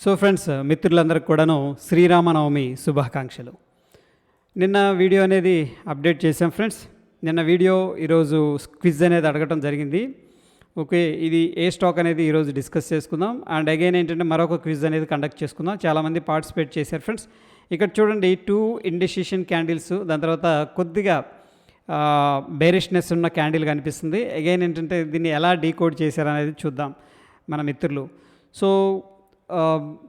So friends, మిత్రులందరికీ కూడాను శ్రీరామనవమి శుభాకాంక్షలు. నిన్న వీడియో అనేది అప్డేట్ చేశాం ఫ్రెండ్స్. నిన్న వీడియో ఈరోజు క్విజ్ అనేది అడగటం జరిగింది. ఓకే, ఇది ఏ స్టాక్ అనేది ఈరోజు డిస్కస్ చేసుకుందాం. అండ్ అగైన్ ఏంటంటే మరొక క్విజ్ అనేది కండక్ట్ చేసుకుందాం. చాలామంది పార్టిసిపేట్ చేశారు ఫ్రెండ్స్. ఇక్కడ చూడండి, 2 ఇండిసిషన్ క్యాండిల్స్, దాని తర్వాత కొద్దిగా బేరిష్నెస్ ఉన్న క్యాండిల్ కనిపిస్తుంది. అగైన్ ఏంటంటే దీన్ని ఎలా డీకోడ్ చేశారనేది చూద్దాం మన మిత్రులు. సో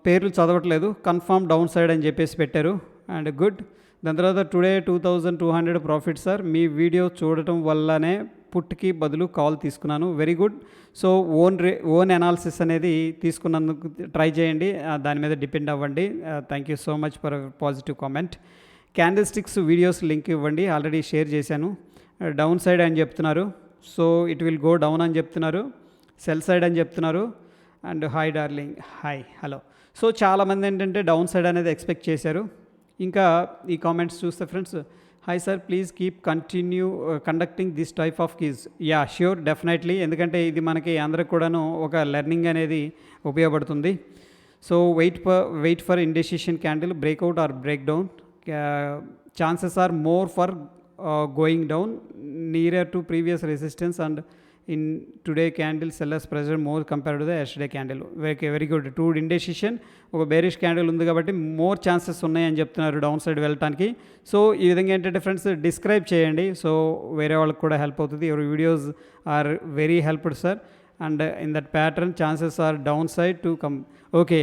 పేర్లు చదవట్లేదు, కన్ఫర్మ్ డౌన్ సైడ్ అని చెప్పేసి పెట్టారు. And good. దాని తర్వాత టుడే 2200 ప్రాఫిట్ సార్, మీ వీడియో చూడటం వల్లనే పుట్కి బదులు కాల్ తీసుకున్నాను. Very good. So own analysis అనేది తీసుకున్నందుకు ట్రై చేయండి, దాని మీద డిపెండ్ అవ్వండి. Thank you so much for positive comment. Candle sticks videos link ఇవ్వండి, ఆల్రెడీ షేర్ చేశాను. డౌన్ సైడ్ అని చెప్తున్నారు, so it will go down అని చెప్తున్నారు. సెల్ సైడ్ అని చెప్తున్నారు. And hi darling, hi, hello. So చాలామంది ఏంటంటే డౌన్ సైడ్ అనేది ఎక్స్పెక్ట్ చేశారు. ఇంకా ఈ కామెంట్స్ చూస్తే friends, hi sir, please keep continue conducting this type of quiz. Yeah, sure, definitely. ఎందుకంటే ఇది మనకి అందరికి కూడాను ఒక లెర్నింగ్ అనేది ఉపయోగపడుతుంది. So wait for indecision candle breakout or break down. Chances are more for going down near to previous resistance and in today candle sellers pressure more compared to the yesterday candle. Very good. 2 indecision, ఒక bearish candle ఉంది కాబట్టి more chances ఉన్నాయని చెప్తున్నారు down side వెళ్ళటానికి. So ఈ విధంగా ఏంటంటే friends describe చేయండి, సో వేరే వాళ్ళకి కూడా హెల్ప్ అవుతుంది. Your videos are very helped sir. And in that pattern chances are downside to come. Okay,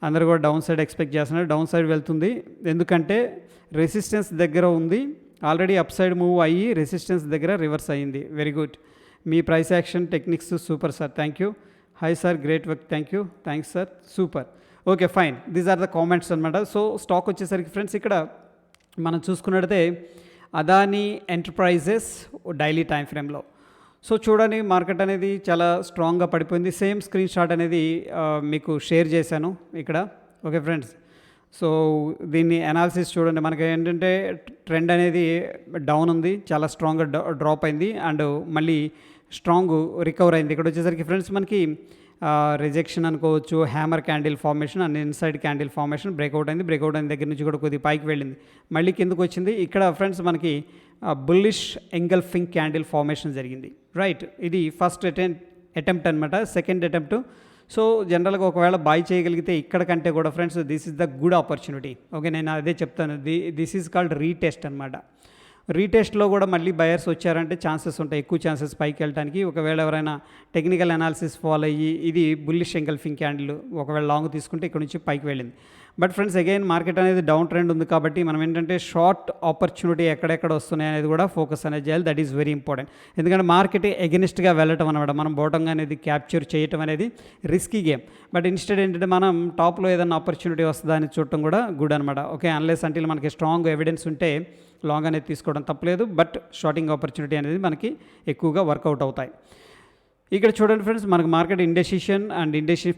అందరూ కూడా డౌన్ సైడ్ ఎక్స్పెక్ట్ చేస్తున్నారు. డౌన్ సైడ్ వెళ్తుంది ఎందుకంటే రెసిస్టెన్స్ దగ్గర ఉంది, ఆల్రెడీ అప్ సైడ్ మూవ్ అయ్యి రెసిస్టెన్స్ దగ్గర రివర్స్ అయ్యింది. Very good. మీ price action techniques super sir, thank you. Hi sir, great work, thank you, thanks sir, super. Okay, fine. These are the comments అనమాట. So stock వచ్చేసరికి friends ఇక్కడ మనం చూసుకున్నట్టయితే Adani enterprises daily time ఫ్రేమ్లో. So చూడండి, market అనేది చాలా స్ట్రాంగ్గా పడిపోయింది. సేమ్ స్క్రీన్ షాట్ అనేది మీకు షేర్ చేశాను ఇక్కడ. ఓకే ఫ్రెండ్స్, సో దీన్ని అనాలిసిస్ చూడండి. మనకి ఏంటంటే ట్రెండ్ అనేది డౌన్ ఉంది, చాలా స్ట్రాంగ్గా డ్రాప్ అయింది అండ్ మళ్ళీ స్ట్రాంగ్ రికవర్ అయింది. ఇక్కడ వచ్చేసరికి ఫ్రెండ్స్ మనకి రిజెక్షన్ అనుకోవచ్చు, hammer candle formation and inside candle formation breakout అయింది. బ్రేక్అవుట్ అయిన దగ్గర నుంచి కూడా కొద్దిగా పైకి వెళ్ళింది, మళ్ళీ కిందకు వచ్చింది. ఇక్కడ ఫ్రెండ్స్ మనకి బుల్లిష్ ఎంగల్ఫింగ్ క్యాండిల్ ఫార్మేషన్ జరిగింది. రైట్, ఇది ఫస్ట్ అటెంప్ట్ అనమాట, సెకండ్ అటెంప్ట్. సో జనరల్గా ఒకవేళ బై చేయగలిగితే ఇక్కడ కంటే కూడా friends this is the good opportunity. Okay, నేను అదే చెప్తాను, దిస్ ఈజ్ కాల్డ్ రీటెస్ట్ అనమాట. రీటెస్ట్లో కూడా మళ్ళీ బయర్స్ వచ్చారంటే ఛాన్సెస్ ఉంటాయి, ఎక్కువ ఛాన్సెస్ పైకి వెళ్ళడానికి. ఒకవేళ ఎవరైనా టెక్నికల్ అనాలిసిస్ ఫాలో అయ్యి ఇది బుల్లిష్ ఎంగల్ఫింగ్ క్యాండిల్ ఒకవేళ లాంగ్ తీసుకుంటే ఇక్కడ నుంచి పైకి వెళ్ళింది. బట్ ఫ్రెండ్స్ అగైన్ మార్కెట్ అనేది డౌన్ ట్రెండ్ ఉంది కాబట్టి మనం ఏంటంటే షార్ట్ ఆపర్చునిటీ ఎక్కడెక్కడ వస్తున్నాయి అనేది కూడా ఫోకస్ అనేది చేయాలి. That is very important. ఎందుకంటే మార్కెట్ ఎగెనిస్ట్గా వెళ్ళటం అనమాట, మనం బోటంగా అనేది క్యాప్చర్ చేయటం అనేది రిస్కీ గేమ్. బట్ ఇన్స్టెడ్ ఏంటంటే మనం టాప్లో ఏదైనా ఆపర్చునిటీ వస్తుందా అని చూడటం కూడా గుడ్ అనమాట. ఓకే, అన్లెస్ అంటిల్ మనకి స్ట్రాంగ్ ఎవిడెన్స్ ఉంటే లాంగ్ అనేది తీసుకోవడం తప్పలేదు. బట్ షార్టింగ్ ఆపర్చునిటీ అనేది మనకి ఎక్కువగా వర్కౌట్ అవుతాయి. ఇక్కడ చూడండి ఫ్రెండ్స్, మనకు market indecision and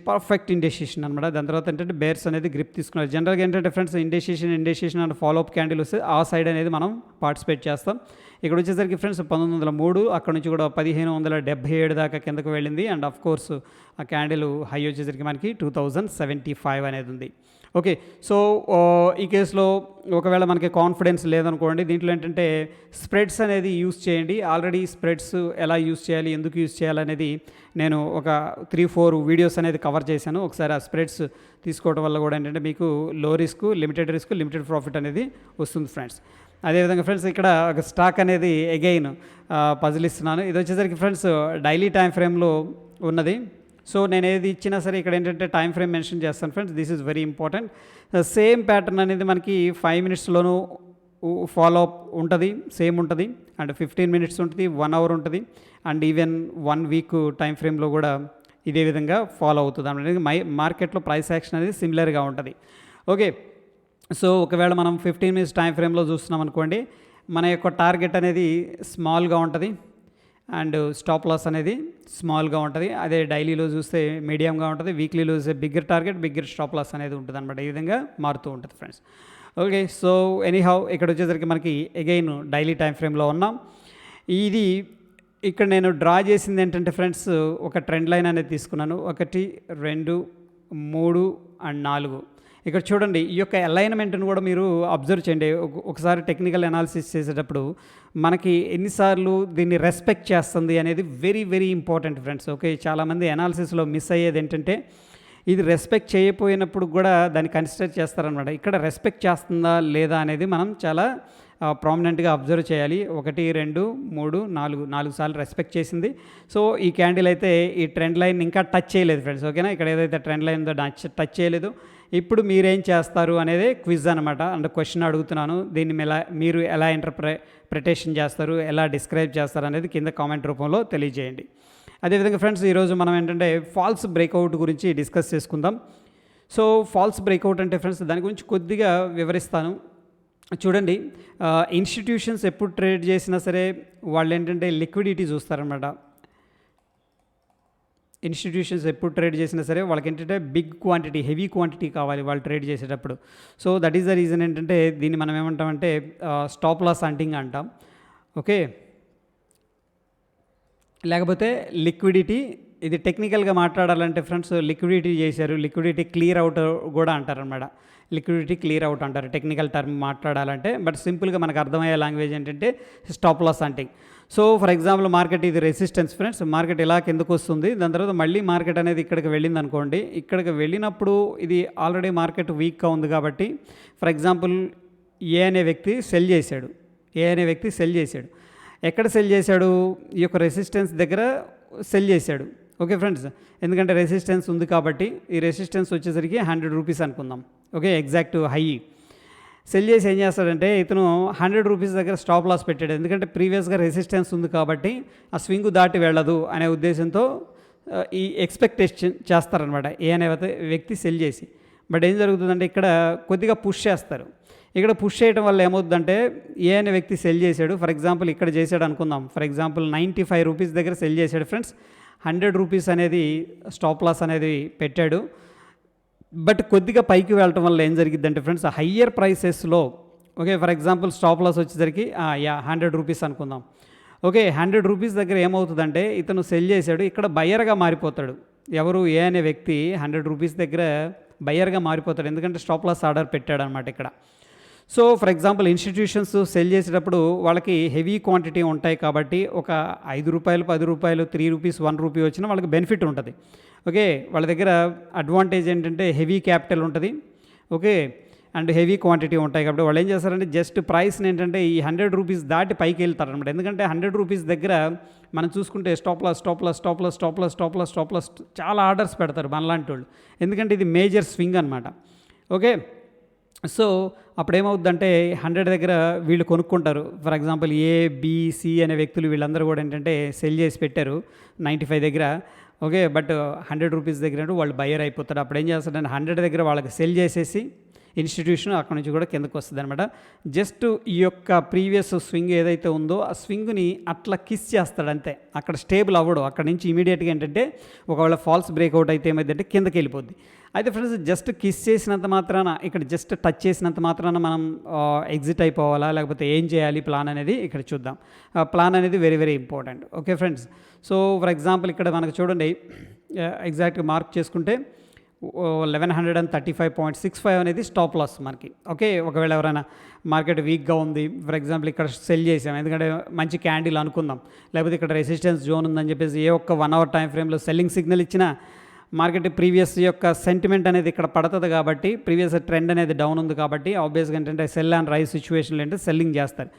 perfect indecision అనమాట. దాని తర్వాత ఏంటంటే బేర్స్ అనేది గ్రిప్ తీసుకున్నారు. జనరల్గా ఏంటంటే friends indecision and follow up candle వస్తే ఆ సైడ్ అనేది మనం పార్టిసిపేట్ చేస్తాం. ఇక్కడ వచ్చేసరికి ఫ్రెండ్స్ 1903, అక్కడ నుంచి కూడా 1577 దాకా కిందకు వెళ్ళింది. అండ్ ఆఫ్ కోర్స్ ఆ క్యాండిల్ హై వచ్చేసరికి మనకి 2075 అనేది ఉంది. ఓకే, సో ఈ కేసులో ఒకవేళ మనకి కాన్ఫిడెన్స్ లేదనుకోండి, దీంట్లో ఏంటంటే స్ప్రెడ్స్ అనేది యూస్ చేయండి. ఆల్రెడీ స్ప్రెడ్స్ ఎలా యూస్ చేయాలి, ఎందుకు యూస్ చేయాలనేది నేను ఒక 3-4 వీడియోస్ అనేది కవర్ చేశాను. ఒకసారి ఆ స్ప్రెడ్స్ తీసుకోవడం వల్ల కూడా ఏంటంటే మీకు లో రిస్క్, లిమిటెడ్ ప్రాఫిట్ అనేది వస్తుంది ఫ్రెండ్స్. అదేవిధంగా ఫ్రెండ్స్ ఇక్కడ ఒక స్టాక్ అనేది అగైన్ పజిల్ ఇస్తున్నాను. ఇది వచ్చేసరికి ఫ్రెండ్స్ డైలీ టైం ఫ్రేమ్లో ఉన్నది. సో నేను ఏది ఇచ్చినా సరే ఇక్కడ ఏంటంటే టైం ఫ్రేమ్ మెన్షన్ చేస్తాను friends. This is very important. Same pattern అనేది మనకి 5 మినిట్స్లోనూ ఫాలో అప్ ఉంటుంది, సేమ్ ఉంటుంది. అండ్ 15 మినిట్స్ ఉంటుంది, 1 అవర్ ఉంటుంది. అండ్ ఈవెన్ 1 వీక్ టైం ఫ్రేమ్లో కూడా ఇదే విధంగా ఫాలో అవుతుంది అనేది. మార్కెట్లో ప్రైస్ యాక్షన్ అనేది సిమిలర్గా ఉంటుంది. ఓకే, సో ఒకవేళ మనం 15 మినిట్స్ టైం ఫ్రేమ్లో చూస్తున్నాం అనుకోండి, మన యొక్క టార్గెట్ అనేది స్మాల్గా ఉంటుంది అండ్ స్టాప్ లాస్ అనేది స్మాల్గా ఉంటుంది. అదే డైలీలో చూస్తే మీడియంగా ఉంటుంది, వీక్లీలో చూస్తే bigger target, bigger stop loss అనేది ఉంటుంది అనమాట. ఈ విధంగా మారుతూ ఉంటుంది ఫ్రెండ్స్. ఓకే, సో ఎనీహౌ ఇక్కడ వచ్చేసరికి మనకి అగైన్ డైలీ టైం ఫ్రేమ్లో ఉన్నాం. ఇది ఇక్కడ నేను డ్రా చేసింది ఏంటంటే ఫ్రెండ్స్ ఒక ట్రెండ్ లైన్ అనేది తీసుకున్నాను. 1, 2, 3 అండ్ 4. ఇక్కడ చూడండి ఈ యొక్క అలైన్మెంట్ని కూడా మీరు అబ్జర్వ్ చేయండి. ఒకసారి టెక్నికల్ అనాలిసిస్ చేసేటప్పుడు మనకి ఎన్నిసార్లు దీన్ని రెస్పెక్ట్ చేస్తుంది అనేది very very important friends. Okay, చాలామంది అనాలిసిస్లో మిస్ అయ్యేది ఏంటంటే ఇది రెస్పెక్ట్ చేయకపోయినప్పుడు కూడా దాన్ని కన్సిడర్ చేస్తారనమాట. ఇక్కడ రెస్పెక్ట్ చేస్తుందా లేదా అనేది మనం చాలా ప్రామినెంట్గా అబ్జర్వ్ చేయాలి. 1 2 3 4 సార్లు రెస్పెక్ట్ చేసింది. సో ఈ క్యాండిల్ అయితే ఈ ట్రెండ్ లైన్ ఇంకా టచ్ చేయలేదు ఫ్రెండ్స్. ఓకేనా, ఇక్కడ ఏదైతే ట్రెండ్ లైన్ ఉందో టచ్ చేయలేదు. ఇప్పుడు మీరేం చేస్తారు అనేది క్విజ్ అనమాట. అంటే క్వశ్చన్ అడుగుతున్నాను, దీన్ని మీరు ఎలా ఇంటర్ప్రిటేషన్ చేస్తారు, ఎలా డిస్క్రైబ్ చేస్తారు అనేది కింద కామెంట్ రూపంలో తెలియజేయండి. అదేవిధంగా ఫ్రెండ్స్ ఈరోజు మనం ఏంటంటే ఫాల్స్ బ్రేక్అవుట్ గురించి డిస్కస్ చేసుకుందాం. సో ఫాల్స్ బ్రేక్అవుట్ అంటే ఫ్రెండ్స్ దాని గురించి కొద్దిగా వివరిస్తాను. చూడండి, ఇన్స్టిట్యూషన్స్ ఎప్పుడు ట్రేడ్ చేసినా సరే వాళ్ళు ఏంటంటే లిక్విడిటీ చూస్తారనమాట. ఇన్స్టిట్యూషన్స్ ఎప్పుడు ట్రేడ్ చేసినా సరే వాళ్ళకి ఏంటంటే బిగ్ క్వాంటిటీ, హెవీ క్వాంటిటీ కావాలి వాళ్ళు ట్రేడ్ చేసేటప్పుడు. So that is the reason ఏంటంటే దీన్ని మనం ఏమంటామంటే స్టాప్ లాస్ హంటింగ్ అంటాం. ఓకే, లేకపోతే లిక్విడిటీ. ఇది టెక్నికల్గా మాట్లాడాలంటే ఫ్రెండ్స్ లిక్విడిటీ చేశారు, లిక్విడిటీ క్లియర్ అవుట్ కూడా అంటారనమాట. లిక్విడిటీ క్లియర్ అవుట్ అంటారు టెక్నికల్ టర్మ్ మాట్లాడాలంటే. బట్ సింపుల్గా మనకు అర్థమయ్యే లాంగ్వేజ్ ఏంటంటే stop loss hunting. So for example market ఇది రెసిస్టెన్స్ ఫ్రెండ్స్. మార్కెట్ ఇలా కిందకు వస్తుంది, దాని తర్వాత మళ్ళీ మార్కెట్ అనేది ఇక్కడికి వెళ్ళింది అనుకోండి. ఇక్కడికి వెళ్ళినప్పుడు ఇది ఆల్రెడీ మార్కెట్ వీక్గా ఉంది కాబట్టి ఫర్ ఎగ్జాంపుల్ ఏ అనే వ్యక్తి సెల్ చేశాడు. ఎక్కడ సెల్ చేశాడు? ఈ యొక్క రెసిస్టెన్స్ దగ్గర సెల్ చేశాడు. ఓకే ఫ్రెండ్స్, ఎందుకంటే రెసిస్టెన్స్ ఉంది కాబట్టి ఈ రెసిస్టెన్స్ వచ్చేసరికి 100 రూపీస్ అనుకుందాం. ఓకే, ఎగ్జాక్ట్ హై సెల్ చేసి ఏం చేస్తాడంటే ఇతను 100 రూపీస్ దగ్గర స్టాప్ లాస్ పెట్టాడు. ఎందుకంటే ప్రీవియస్గా రెసిస్టెన్స్ ఉంది కాబట్టి ఆ స్వింగ్ దాటి వెళ్ళదు అనే ఉద్దేశంతో ఈ ఎక్స్పెక్టేషన్ చేస్తారనమాట ఏ అనే వ్యక్తి సెల్ చేసి. బట్ ఏం జరుగుతుందంటే ఇక్కడ కొద్దిగా పుష్ చేస్తారు. ఇక్కడ పుష్ చేయడం వల్ల ఏమవుతుందంటే ఏ అనే వ్యక్తి సెల్ చేశాడు. ఫర్ ఎగ్జాంపుల్ ఇక్కడ చేశాడు అనుకుందాం. ఫర్ ఎగ్జాంపుల్ 95 రూపీస్ దగ్గర సెల్ చేశాడు ఫ్రెండ్స్. 100 రూపీస్ అనేది స్టాప్ లాస్ అనేది పెట్టాడు. బట్ కొద్దిగా పైకి వెళ్ళటం వల్ల ఏం జరిగిద్దంటే ఫ్రెండ్స్ హయ్యర్ ప్రైసెస్లో, okay for example stop loss వచ్చేసరికి 100 రూపీస్ అనుకుందాం. ఓకే, 100 రూపీస్ దగ్గర ఏమవుతుందంటే ఇతను సెల్ చేశాడు, ఇక్కడ బయ్యర్గా మారిపోతాడు. ఎవరు? ఏ అనే వ్యక్తి 100 రూపీస్ దగ్గర బయ్యర్గా మారిపోతాడు, ఎందుకంటే స్టాప్ లాస్ ఆర్డర్ పెట్టాడు అనమాట ఇక్కడ. So for example institutions cell చేసేటప్పుడు వాళ్ళకి హెవీ క్వాంటిటీ ఉంటాయి కాబట్టి ఒక 5 రూపాయలు 10 రూపాయలు 3 రూపీస్ 1 రూపీ వచ్చినా వాళ్ళకి బెనిఫిట్ ఉంటుంది. ఓకే, వాళ్ళ దగ్గర అడ్వాంటేజ్ ఏంటంటే హెవీ క్యాపిటల్ ఉంటుంది. ఓకే, అండ్ హెవీ క్వాంటిటీ ఉంటాయి కాబట్టి వాళ్ళు ఏం చేస్తారంటే జస్ట్ ప్రైస్ని ఏంటంటే ఈ 100 రూపీస్ దాటి పైకి వెళ్తారనమాట. ఎందుకంటే 100 రూపీస్ దగ్గర మనం చూసుకుంటే స్టాప్ లాస్ చాలా ఆర్డర్స్ పెడతారు మనలాంటి వాళ్ళు, ఎందుకంటే ఇది మేజర్ స్వింగ్ అనమాట. ఓకే, సో అప్పుడు ఏమవుద్దంటే 100 దగ్గర వీళ్ళు కొనుక్కుంటారు. For example A B C అనే వ్యక్తులు వీళ్ళందరూ కూడా ఏంటంటే సెల్ చేసి పెట్టారు 95 దగ్గర. ఓకే, బట్ 100 రూపీస్ దగ్గర వాళ్ళు బయ్యర్ అయిపోతారు. అప్పుడు ఏం చేస్తారంటే 100 దగ్గర వాళ్ళకి సెల్ చేసేసి ఇన్స్టిట్యూషన్ అక్కడ నుంచి కూడా కిందకు వస్తుంది అనమాట. జస్ట్ ఈ యొక్క ప్రీవియస్ స్వింగ్ ఏదైతే ఉందో ఆ స్వింగ్ని అట్లా కిస్ చేస్తాడు అంతే, అక్కడ స్టేబుల్ అవ్వడు. అక్కడ నుంచి ఇమీడియట్గా ఏంటంటే ఒకవేళ ఫాల్స్ బ్రేక్అవుట్ అయితే ఏమైందంటే కిందకి వెళ్ళిపోద్ది. అయితే ఫ్రెండ్స్ జస్ట్ కిస్ చేసినంత మాత్రాన, ఇక్కడ జస్ట్ టచ్ చేసినంత మాత్రాన మనం ఎగ్జిట్ అయిపోవాలా, లేకపోతే ఏం చేయాలి ప్లాన్ అనేది ఇక్కడ చూద్దాం. ప్లాన్ అనేది very very important. Okay friends, so for example ఇక్కడ మనకు చూడండి ఎగ్జాక్ట్గా మార్క్ చేసుకుంటే 1135.65 అనేది స్టాప్ లాస్ మనకి. ఓకే, ఒకవేళ ఎవరైనా మార్కెట్ వీక్గా ఉంది ఫర్ ఎగ్జాంపుల్ ఇక్కడ సెల్ చేసాం, ఎందుకంటే మంచి క్యాండిల్ అనుకుందాం, లేకపోతే ఇక్కడ రెసిస్టెన్స్ జోన్ ఉందని చెప్పేసి ఏ ఒక్క 1 అవర్ టైం ఫ్రేమ్లో సెల్లింగ్ సిగ్నల్ ఇచ్చినా మార్కెట్ ప్రీవియస్ యొక్క సెంటిమెంట్ అనేది ఇక్కడ పడుతుంది కాబట్టి, ప్రీవియస్ ట్రెండ్ అనేది డౌన్ ఉంది కాబట్టి ఆబ్వియస్గా ఏంటంటే సెల్ అండ్ రైజ్ సిచ్యువేషన్లో ఏంటంటే సెల్లింగ్ చేస్తారు.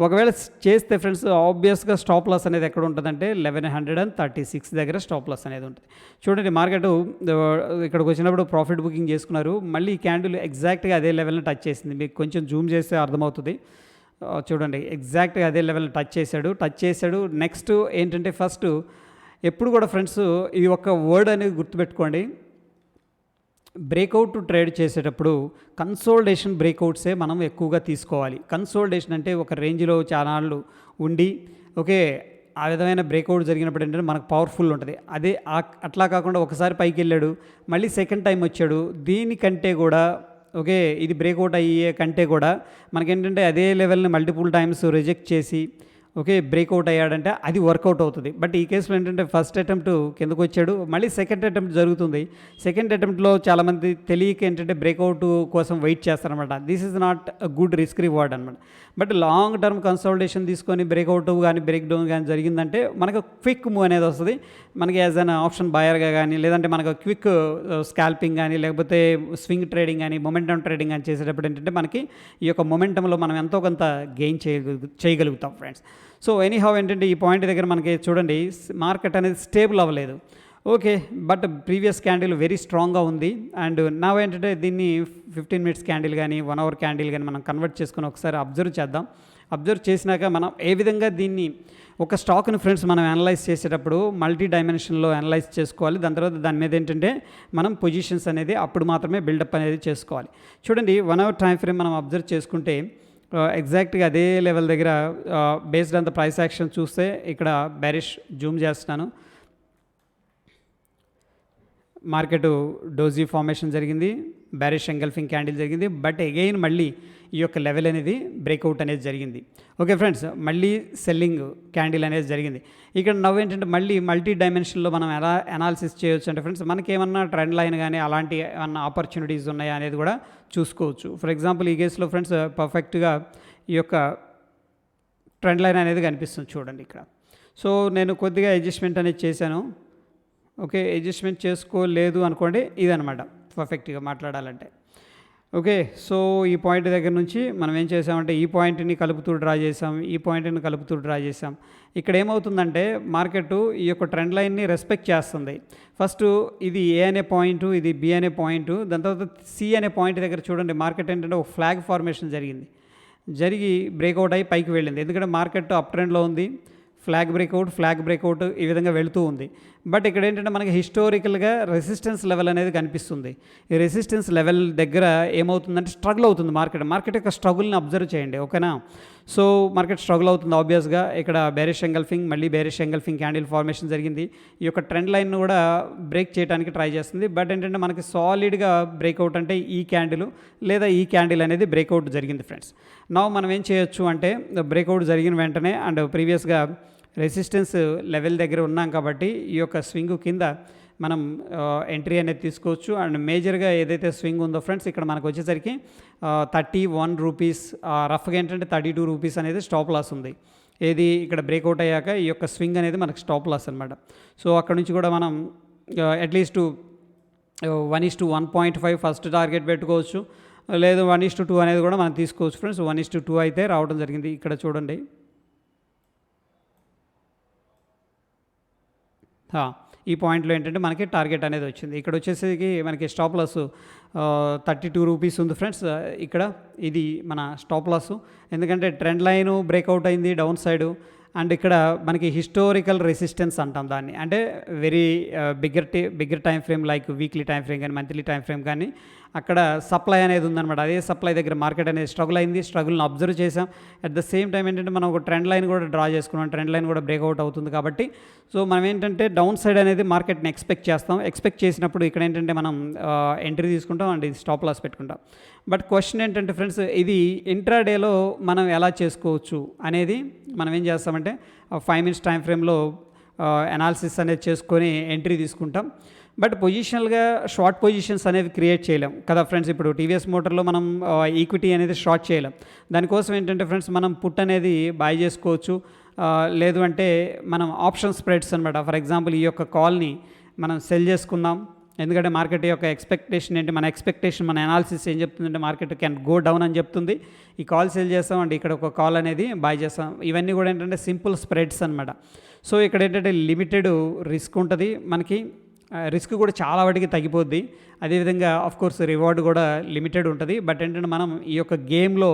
ఒకవేళ చేస్తే ఫ్రెండ్స్ ఆబ్వియస్గా స్టాప్ లాస్ అనేది ఎక్కడ ఉంటుందంటే 1136 దగ్గర స్టాప్ లాస్ అనేది ఉంటుంది. చూడండి మార్కెట్ ఇక్కడికి వచ్చినప్పుడు ప్రాఫిట్ బుకింగ్ చేసుకున్నారు, మళ్ళీ ఈ క్యాండిల్ ఎగ్జాక్ట్గా అదే లెవెల్ని టచ్ చేసింది. మీకు కొంచెం జూమ్ చేస్తే అర్థమవుతుంది. చూడండి ఎగ్జాక్ట్గా అదే లెవెల్ని టచ్ చేశాడు. నెక్స్ట్ ఏంటంటే ఫస్ట్ ఎప్పుడు కూడా ఫ్రెండ్స్ ఇది ఒక వర్డ్ అనేది గుర్తుపెట్టుకోండి, బ్రేక్అవుట్ ట్రేడ్ చేసేటప్పుడు కన్సోలిడేషన్ బ్రేక్అవుట్సే మనం ఎక్కువగా తీసుకోవాలి. కన్సోలిడేషన్ అంటే ఒక రేంజ్లో చాలాళ్ళు ఉండి ఓకే ఆ విధమైన బ్రేక్అవుట్ జరిగినప్పుడు ఏంటంటే మనకు పవర్ఫుల్ ఉంటుంది. అదే అట్లా కాకుండా ఒకసారి పైకి వెళ్ళాడు మళ్ళీ సెకండ్ టైం వచ్చాడు, దీనికంటే కూడా ఓకే ఇది బ్రేక్అవుట్ అయ్యే కంటే కూడా మనకేంటంటే అదే లెవెల్ని మల్టిపుల్ టైమ్స్ రిజెక్ట్ చేసి ఓకే, బ్రేక్అవుట్ అయ్యాడంటే అది వర్కౌట్ అవుతుంది. బట్ ఈ కేసులో ఏంటంటే ఫస్ట్ అటెంప్ట్ కిందకు వచ్చాడు, మళ్ళీ సెకండ్ అటెంప్ట్ జరుగుతుంది. సెకండ్ అటెంప్ట్లో చాలామంది తెలియక ఏంటంటే బ్రేక్అవుట్ కోసం వెయిట్ చేస్తారనమాట. This is not good risk reward అనమాట. బట్ లాంగ్ టర్మ్ కన్సల్టేషన్ తీసుకొని బ్రేక్అవుట్ కానీ బ్రేక్ డౌన్ కానీ జరిగిందంటే మనకు క్విక్ మూవ్ అనేది వస్తుంది. మనకి యాజ్ అన్ ఆప్షన్ బయర్గా కానీ, లేదంటే మనకు క్విక్ స్కాల్పింగ్ కానీ, లేకపోతే స్వింగ్ ట్రేడింగ్ కానీ, మొమెంటమ్ ట్రేడింగ్ కానీ చేసేటప్పుడు ఏంటంటే మనకి ఈ యొక్క మొమెంటంలో మనం ఎంతో కొంత గెయిన్ చేయగలుగుతాం ఫ్రెండ్స్. సో ఎనీహౌ ఏంటంటే ఈ పాయింట్ దగ్గర మనకి చూడండి మార్కెట్ అనేది స్టేబుల్ అవ్వలేదు. Okay, but previous candle very స్ట్రాంగ్గా ఉంది. అండ్ నా ఏంటంటే దీన్ని 15 మినిట్స్ క్యాండిల్ కానీ 1 అవర్ క్యాండిల్ కానీ మనం కన్వర్ట్ చేసుకుని ఒకసారి అబ్జర్వ్ చేద్దాం. అబ్జర్వ్ చేసినాక మనం ఏ విధంగా దీన్ని ఒక స్టాక్ని ఫ్రెండ్స్ మనం అనలైజ్ చేసేటప్పుడు మల్టీ డైమెన్షన్లో అనలైజ్ చేసుకోవాలి. దాని తర్వాత దాని మీద ఏంటంటే మనం పొజిషన్స్ అనేది అప్పుడు మాత్రమే బిల్డప్ అనేది చేసుకోవాలి. చూడండి 1 అవర్ టైం ఫ్రేమ్ మనం అబ్జర్వ్ చేసుకుంటే ఎగ్జాక్ట్గా అదే లెవెల్ దగ్గర based on the price action చూస్తే ఇక్కడ బెరిష్ జూమ్ చేస్తున్నాను. మార్కెట్ డోజీ ఫార్మేషన్ జరిగింది, బ్యారిష్ ఎంగల్ఫింగ్ క్యాండిల్ జరిగింది. బట్ అగైన్ మళ్ళీ ఈ యొక్క లెవెల్ అనేది బ్రేక్అవుట్ అనేది జరిగింది. ఓకే ఫ్రెండ్స్, మళ్ళీ సెల్లింగ్ క్యాండిల్ అనేది జరిగింది. ఇక్కడ నవ్వు ఏంటంటే మళ్ళీ మల్టీ డైమెన్షన్లో మనం ఎలా అనాలిసిస్ చేయొచ్చు అంటే ఫ్రెండ్స్ మనకి ఏమన్నా ట్రెండ్ లైన్ కానీ అలాంటి ఏమన్నా ఆపర్చునిటీస్ ఉన్నాయా అనేది కూడా చూసుకోవచ్చు. ఫర్ ఎగ్జాంపుల్ ఈ కేసులో ఫ్రెండ్స్ పర్ఫెక్ట్గా ఈ యొక్క ట్రెండ్ లైన్ అనేది కనిపిస్తుంది చూడండి ఇక్కడ. సో నేను కొద్దిగా అడ్జస్ట్మెంట్ అనేది చేశాను. ఓకే, అడ్జస్ట్మెంట్ చేసుకోలేదు అనుకోండి, ఇదనమాట పర్ఫెక్ట్గా మాట్లాడాలంటే. ఓకే, సో ఈ పాయింట్ దగ్గర నుంచి మనం ఏం చేసామంటే ఈ పాయింట్ని కలుపుతూ డ్రా చేసాం, ఈ పాయింట్ని కలుపుతూ డ్రా చేసాం. ఇక్కడ ఏమవుతుందంటే మార్కెట్ ఈ యొక్క ట్రెండ్ లైన్ని రెస్పెక్ట్ చేస్తుంది. ఫస్ట్ ఇది ఏ అనే పాయింట్, ఇది బి అనే పాయింట్, దాని తర్వాత సి అనే పాయింట్ దగ్గర చూడండి మార్కెట్ ఏంటంటే ఒక ఫ్లాగ్ ఫార్మేషన్ జరిగి బ్రేక్అవుట్ అయ్యి పైకి వెళ్ళింది. ఎందుకంటే మార్కెట్ అప్ ట్రెండ్లో ఉంది, ఫ్లాగ్ బ్రేక్అవుట్ ఈ విధంగా వెళుతూ ఉంది. బట్ ఇక్కడ ఏంటంటే మనకి హిస్టారికల్గా రెసిస్టెన్స్ లెవెల్ అనేది కనిపిస్తుంది. ఈ రెసిస్టెన్స్ లెవెల్ దగ్గర ఏమవుతుందంటే స్ట్రగుల్ అవుతుంది మార్కెట్ యొక్క స్ట్రగుల్ని అబ్జర్వ్ చేయండి. ఓకేనా, సో మార్కెట్ స్ట్రగుల్ అవుతుంది ఆబ్వియస్గా. ఇక్కడ బేరిష్ ఎంగల్ఫింగ్, మళ్ళీ బేరిష్ ఎంగల్ఫింగ్ క్యాండిల్ ఫార్మేషన్ జరిగింది. ఈ యొక్క ట్రెండ్ లైన్ను కూడా బ్రేక్ చేయడానికి ట్రై చేస్తుంది. బట్ ఏంటంటే మనకి సాలిడ్గా బ్రేక్అవుట్ అంటే ఈ క్యాండిల్ లేదా ఈ క్యాండిల్ అనేది బ్రేక్అవుట్ జరిగింది ఫ్రెండ్స్. నా మనం ఏం చేయొచ్చు అంటే బ్రేక్అవుట్ జరిగిన వెంటనే అండ్ ప్రీవియస్గా రెసిస్టెన్స్ లెవెల్ దగ్గర ఉన్నాం కాబట్టి ఈ యొక్క స్వింగ్ కింద మనం ఎంట్రీ అనేది తీసుకోవచ్చు. అండ్ మేజర్గా ఏదైతే స్వింగ్ ఉందో ఫ్రెండ్స్ ఇక్కడ మనకు వచ్చేసరికి 31 రూపీస్, రఫ్గా ఏంటంటే 32 రూపీస్ అనేది స్టాప్ లాస్ ఉంది. ఏది ఇక్కడ బ్రేక్అవుట్ అయ్యాక ఈ యొక్క స్వింగ్ అనేది మనకు స్టాప్ లాస్ అనమాట. సో అక్కడ నుంచి కూడా మనం అట్లీస్ట్ 1:1.5 ఫస్ట్ టార్గెట్ పెట్టుకోవచ్చు, లేదు 1:2 అనేది కూడా మనం తీసుకోవచ్చు ఫ్రెండ్స్. 1:2 అయితే రావడం జరిగింది. ఇక్కడ చూడండి ఈ పాయింట్లో ఏంటంటే మనకి టార్గెట్ అనేది వచ్చింది. ఇక్కడ వచ్చేసరికి మనకి స్టాప్ లాస్ 32 రూపీస్ ఉంది ఫ్రెండ్స్. ఇక్కడ ఇది మన స్టాప్ లాస్, ఎందుకంటే ట్రెండ్ లైన్ బ్రేక్అవుట్ అయింది డౌన్ సైడు. అండ్ ఇక్కడ మనకి హిస్టారికల్ రెసిస్టెన్స్ అంటాం దాన్ని, అంటే very bigger time frame like weekly time frame కానీ మంత్లీ టైం ఫ్రేమ్ కానీ అక్కడ సప్లై అనేది ఉందన్నమాట. అదే సప్లై దగ్గర మార్కెట్ అనేది స్ట్రగుల్ అయింది, స్ట్రగుల్ని అబ్జర్వ్ చేసాం. అట్ ద సేమ్ టైం ఏంటంటే మనం ఒక ట్రెండ్ లైన్ కూడా డ్రా చేసుకున్నాం, ట్రెండ్ లైన్ కూడా బ్రేక్అవుట్ అవుతుంది కాబట్టి సో మనం ఏంటంటే డౌన్ సైడ్ అనేది మార్కెట్ని ఎక్స్పెక్ట్ చేసినప్పుడు ఇక్కడ ఏంటంటే మనం ఎంట్రీ తీసుకుంటాం అండ్ ఇది స్టాప్ లాస్ పెట్టుకుంటాం. బట్ క్వశ్చన్ ఏంటంటే ఫ్రెండ్స్ ఇది ఇంట్రాడేలో మనం ఎలా చేసుకోవచ్చు అనేది మనం ఏం చేస్తామంటే 5 మినిట్స్ టైం ఫ్రేమ్లో అనాలిసిస్ అనేది చేసుకొని ఎంట్రీ తీసుకుంటాం. బట్ పొజిషనల్గా షార్ట్ పొజిషన్స్ అనేవి క్రియేట్ చేయలేం కదా ఫ్రెండ్స్. ఇప్పుడు టీవీఎస్ మోటార్లో మనం ఈక్విటీ అనేది షార్ట్ చేయలేం. దానికోసం ఏంటంటే ఫ్రెండ్స్ మనం పుట్ అనేది బై చేసుకోవచ్చు, లేదు అంటే మనం ఆప్షన్ స్ప్రెడ్స్ అనమాట. ఫర్ ఎగ్జాంపుల్ ఈ యొక్క కాల్ని మనం సెల్ చేసుకుందాం, ఎందుకంటే మార్కెట్ యొక్క ఎక్స్పెక్టేషన్ ఏంటి, మన అనాలిసిస్ ఏం చెప్తుందంటే మార్కెట్ క్యాన్ గో డౌన్ అని చెప్తుంది. ఈ కాల్ సెల్ చేస్తాం అండి, ఇక్కడ ఒక కాల్ అనేది బై చేస్తాం. ఇవన్నీ కూడా ఏంటంటే సింపుల్ స్ప్రెడ్స్ అనమాట. సో ఇక్కడ ఏంటంటే లిమిటెడ్ రిస్క్ ఉంటుంది మనకి, రిస్క్ కూడా చాలా వాటికి తగ్గిపోద్ది. అదేవిధంగా ఆఫ్కోర్స్ రివార్డ్ కూడా లిమిటెడ్ ఉంటుంది. బట్ ఏంటంటే మనం ఈ యొక్క గేమ్లో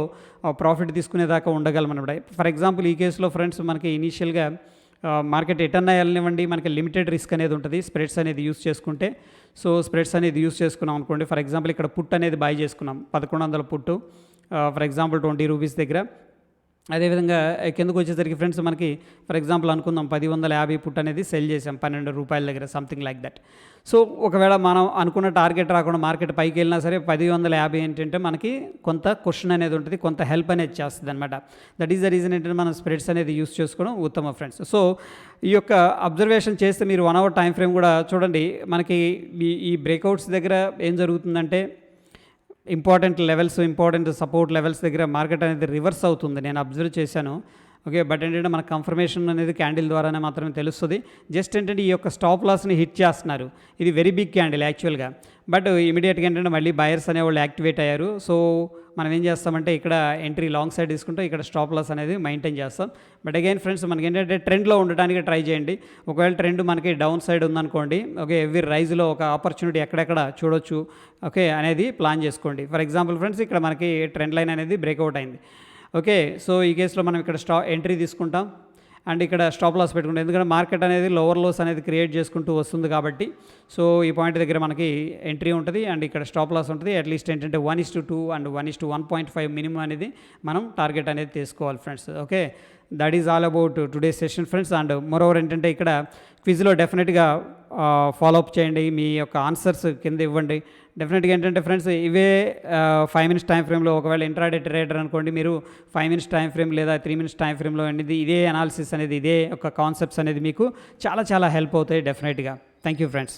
ప్రాఫిట్ తీసుకునేదాకా ఉండగలం అనమాట. ఫర్ ఎగ్జాంపుల్ ఈ కేసులో ఫ్రెండ్స్ మనకి ఇనీషియల్గా మార్కెట్ ఎటన్నా వెళ్ళనివ్వండి మనకి లిమిటెడ్ రిస్క్ అనేది ఉంటుంది స్ప్రెడ్స్ అనేది యూస్ చేసుకుంటే. సో స్ప్రెడ్స్ అనేది యూస్ చేసుకున్నాం అనుకోండి, ఫర్ ఎగ్జాంపుల్ ఇక్కడ పుట్ అనేది బై చేసుకున్నాం 1100 పుట్టు, ఫర్ ఎగ్జాంపుల్ 20 రూపీస్ దగ్గర. అదేవిధంగా కిందకు వచ్చేసరికి ఫ్రెండ్స్ మనకి ఫర్ ఎగ్జాంపుల్ అనుకుందాం 1050 పుట్ అనేది సెల్ చేసాం 12 రూపాయల దగ్గర సంథింగ్ లైక్ దట్. సో ఒకవేళ మనం అనుకున్న టార్గెట్ రాకుండా మార్కెట్ పైకి వెళ్ళినా సరే 1050 ఏంటంటే మనకి కొంత క్వశ్చన్ అనేది ఉంటుంది, కొంత హెల్ప్ అనేది చేస్తుంది అనమాట. దట్ ఈస్ ద రీజన్ ఏంటంటే మనం స్ప్రెడ్స్ అనేది యూస్ చేసుకోవడం ఉత్తమ ఫ్రెండ్స్. సో ఈ యొక్క అబ్జర్వేషన్ చేస్తే మీరు 1 అవర్ టైం ఫ్రేమ్ కూడా చూడండి. మనకి ఈ బ్రేక్అవుట్స్ దగ్గర ఏం జరుగుతుందంటే ఇంపార్టెంట్ సపోర్ట్ లెవెల్స్ దగ్గర మార్కెట్ అనేది రివర్స్ అవుతుంది, నేను అబ్జర్వ్ చేశాను. ఓకే, బట్ ఏంటంటే మనకు కన్ఫర్మేషన్ అనేది క్యాండిల్ ద్వారానే మాత్రమే తెలుస్తుంది. జస్ట్ ఏంటంటే ఈ యొక్క స్టాప్ లాస్ని హిట్ చేస్తున్నారు. ఇది వెరీ బిగ్ క్యాండిల్ యాక్చువల్గా, బట్ ఇమీడియట్గా ఏంటంటే మళ్ళీ బయర్స్ అనేవాళ్ళు యాక్టివేట్ అయ్యారు. సో మనం ఏం చేస్తామంటే ఇక్కడ ఎంట్రీ లాంగ్ సైడ్ తీసుకుంటే ఇక్కడ స్టాప్ లాస్ అనేది మెయింటైన్ చేస్తాం. బట్ అగైన్ ఫ్రెండ్స్ మనకి ఏంటంటే ట్రెండ్లో ఉండడానికి ట్రై చేయండి. ఒకవేళ ట్రెండ్ మనకి డౌన్ సైడ్ ఉందనుకోండి, ఓకే, ఎవ్రీ రైజ్లో ఒక ఆపర్చునిటీ ఎక్కడెక్కడ చూడొచ్చు, ఓకే, అనేది ప్లాన్ చేసుకోండి. ఫర్ ఎగ్జాంపుల్ ఫ్రెండ్స్ ఇక్కడ మనకి ట్రెండ్ లైన్ అనేది బ్రేక్అవుట్ అయింది. ఓకే, సో ఈ కేసులో మనం ఇక్కడ ఎంట్రీ తీసుకుంటాం అండ్ ఇక్కడ స్టాప్ లాస్ పెట్టుకుంటాం. ఎందుకంటే మార్కెట్ అనేది లోవర్ లోస్ అనేది క్రియేట్ చేసుకుంటూ వస్తుంది కాబట్టి, సో ఈ పాయింట్ దగ్గర మనకి ఎంట్రీ ఉంటుంది అండ్ ఇక్కడ స్టాప్ లాస్ ఉంటుంది. అట్లీస్ట్ ఏంటంటే 1:2 అండ్ 1:1.5 మినిమం అనేది మనం టార్గెట్ అనేది తీసుకోవాలి friends. Okay, that is all about today session friends. And moreover ఏంటంటే ఇక్కడ క్విజ్లో డెఫినెట్గా ఫాలో అప్ చేయండి, మీ యొక్క ఆన్సర్స్ కింద ఇవ్వండి. డెఫినెట్గా ఏంటంటే ఫ్రెండ్స్ ఇవే 5 మినిట్స్ టైం ఫ్రేమ్లో ఒకవేళ ఇంట్రాడే ట్రేడర్ అనుకోండి, మీరు 5 మినిట్స్ టైం ఫ్రేమ్ లేదా 3 మినిట్స్ టైం ఫ్రేమ్లో అనేది ఇదే అనాలిసిస్ అనేది, ఇదే ఒక కాన్సెప్ట్స్ అనేది మీకు చాలా చాలా హెల్ప్ అవుతాయి డెఫినెట్గా. Thank you friends.